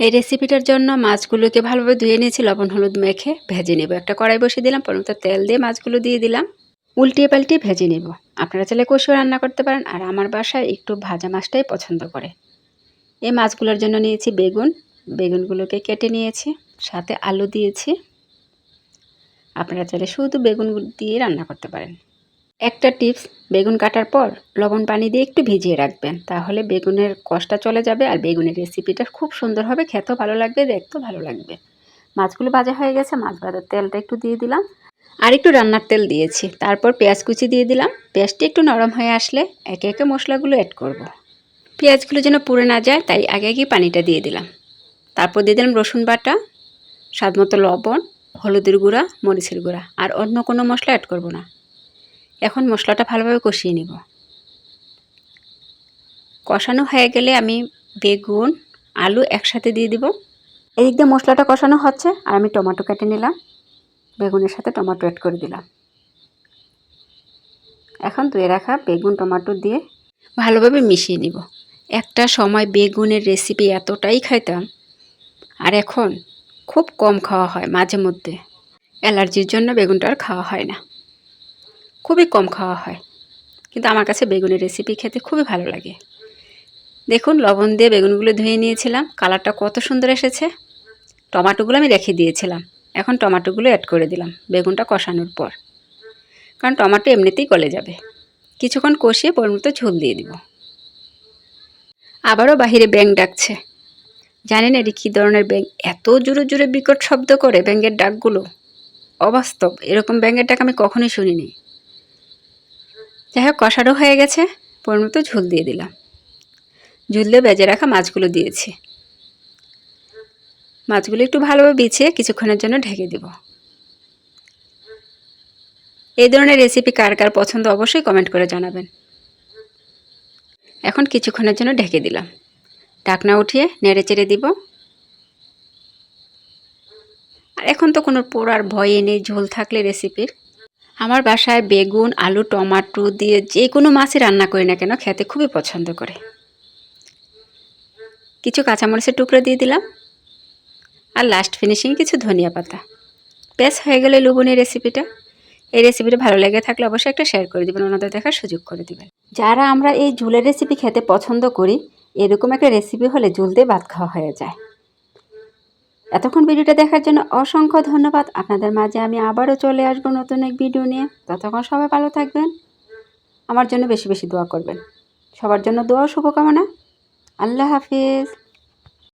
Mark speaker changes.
Speaker 1: এই রেসিপিটার জন্য মাছগুলোকে ভালোভাবে ধুয়ে নিয়েছি, লবণ হলুদ মেখে ভেজে নেব। একটা কড়াই বসিয়ে দিলাম, পরিমাণ তেল দিয়ে মাছগুলো দিয়ে দিলাম, উল্টিয়ে পাল্টিয়ে ভেজে নেব। আপনারা চাইলে কষিয়েও রান্না করতে পারেন, আর আমার বাসায় একটু ভাজা মাছটাই পছন্দ করে। এই মাছগুলোর জন্য নিয়েছি বেগুনগুলোকে কেটে নিয়েছি, সাথে আলু দিয়েছি। আপনারা চাইলে শুধু বেগুন দিয়ে রান্না করতে পারেন। একটা টিপস, বেগুন কাটার পর লবণ পানি দিয়ে একটু ভিজিয়ে রাখবেন, তাহলে বেগুনের কষটা চলে যাবে আর বেগুনের রেসিপিটা খুব সুন্দর হবে, খেতেও ভালো লাগবে, দেখতেও ভালো লাগবে। মাছগুলো ভাজা হয়ে গেছে, মাছ ভাজার তেলটা একটু দিয়ে দিলাম, আর একটু রান্নার তেল দিয়েছি। তারপর পেঁয়াজ কুচি দিয়ে দিলাম। পেঁয়াজটি একটু নরম হয়ে আসলে একে একে মশলাগুলো অ্যাড করব। পেঁয়াজগুলো যেন পুড়ে না যায় তাই আগে আগে পানিটা দিয়ে দিলাম। তারপর দিয়ে দিলাম রসুন বাটা, স্বাদমতো লবণ, হলুদের গুঁড়া, মরিচের গুঁড়া, আর অন্য কোনো মশলা অ্যাড করব না। এখন মশলাটা ভালোভাবে কষিয়ে নেব। কষানো হয়ে গেলে আমি বেগুন আলু একসাথে দিয়ে দিব। এদিক দিয়ে মশলাটা কষানো হচ্ছে আর আমি টমেটো কেটে নিলাম, বেগুনের সাথে টমেটো অ্যাড করে দিলাম। এখন ধুয়ে রাখা বেগুন টমেটো দিয়ে ভালোভাবে মিশিয়ে নিব। একটা সময় বেগুনের রেসিপি এতটাই খাইতাম, আর এখন খুব কম খাওয়া হয়। মাঝে মধ্যে অ্যালার্জির জন্য বেগুনটা আর খাওয়া হয় না, খুবই কম খাওয়া হয়। কিন্তু আমার কাছে বেগুনের রেসিপি খেতে খুবই ভালো লাগে। দেখুন, লবণ দিয়ে বেগুনগুলো ধুয়ে নিয়েছিলাম, কালারটা কত সুন্দর এসেছে। টমেটোগুলো আমি রেখে দিয়েছিলাম, এখন টমেটোগুলো অ্যাড করে দিলাম বেগুনটা কষানোর পর, কারণ টমেটো এমনিতেই গলে যাবে। কিছুক্ষণ কষিয়ে পরিমতো ঝোল দিয়ে দিব। আবারও বাহিরে ব্যাঙ ডাকছে। জানেন এটি কী ধরনের ব্যাঙ? এত জোরে জোরে বিকট শব্দ করে ব্যাঙের ডাকগুলো, অবাস্তব। এরকম ব্যাঙের ডাক আমি কখনোই শুনিনি। যাই হোক, কষানো হয়ে গেছে, পরিমতো ঝোল দিয়ে দিলাম। ঝোল দিয়ে ভেজে রাখা মাছগুলো দিয়েছি। মাছগুলো একটু ভালোভাবে বিছিয়ে কিছুক্ষণের জন্য ঢেকে দেব। এই ধরনের রেসিপি কার কার পছন্দ অবশ্যই কমেন্ট করে জানাবেন। এখন কিছুক্ষণের জন্য ঢেকে দিলাম, ঢাকনা উঠিয়ে নেড়ে চেড়ে দিব। আর এখন তো কোনো পোড়ার ভয়ে নেই ঝোল থাকলে রেসিপির। আমার বাসায় বেগুন আলু টমেটো দিয়ে যে কোনো মাছই রান্না করি না কেন খেতে খুবই পছন্দ করে। কিছু কাঁচামরিচের টুকরো দিয়ে দিলাম, আর লাস্ট ফিনিশিং কিছু ধনিয়া পাতা। বেশ হয়ে গেলে লুবনীয় রেসিপিটা। এই রেসিপিটা ভালো লেগে থাকলে অবশ্যই একটা শেয়ার করে দেবেন, ওনাদের দেখার সুযোগ করে দেবেন। যারা আমরা এই ঝোলের রেসিপি খেতে পছন্দ করি, এরকম একটা রেসিপি হলে ঝোল দিয়ে ভাত খাওয়া হয়ে যায়। এতক্ষণ ভিডিওটা দেখার জন্য অসংখ্য ধন্যবাদ। আপনাদের মাঝে আমি আবারও চলে আসবো নতুন এক ভিডিও নিয়ে। ততক্ষণ সবাই ভালো থাকবেন, আমার জন্য বেশি বেশি দোয়া করবেন। সবার জন্য দোয়া শুভকামনা। আল্লাহ হাফিজ।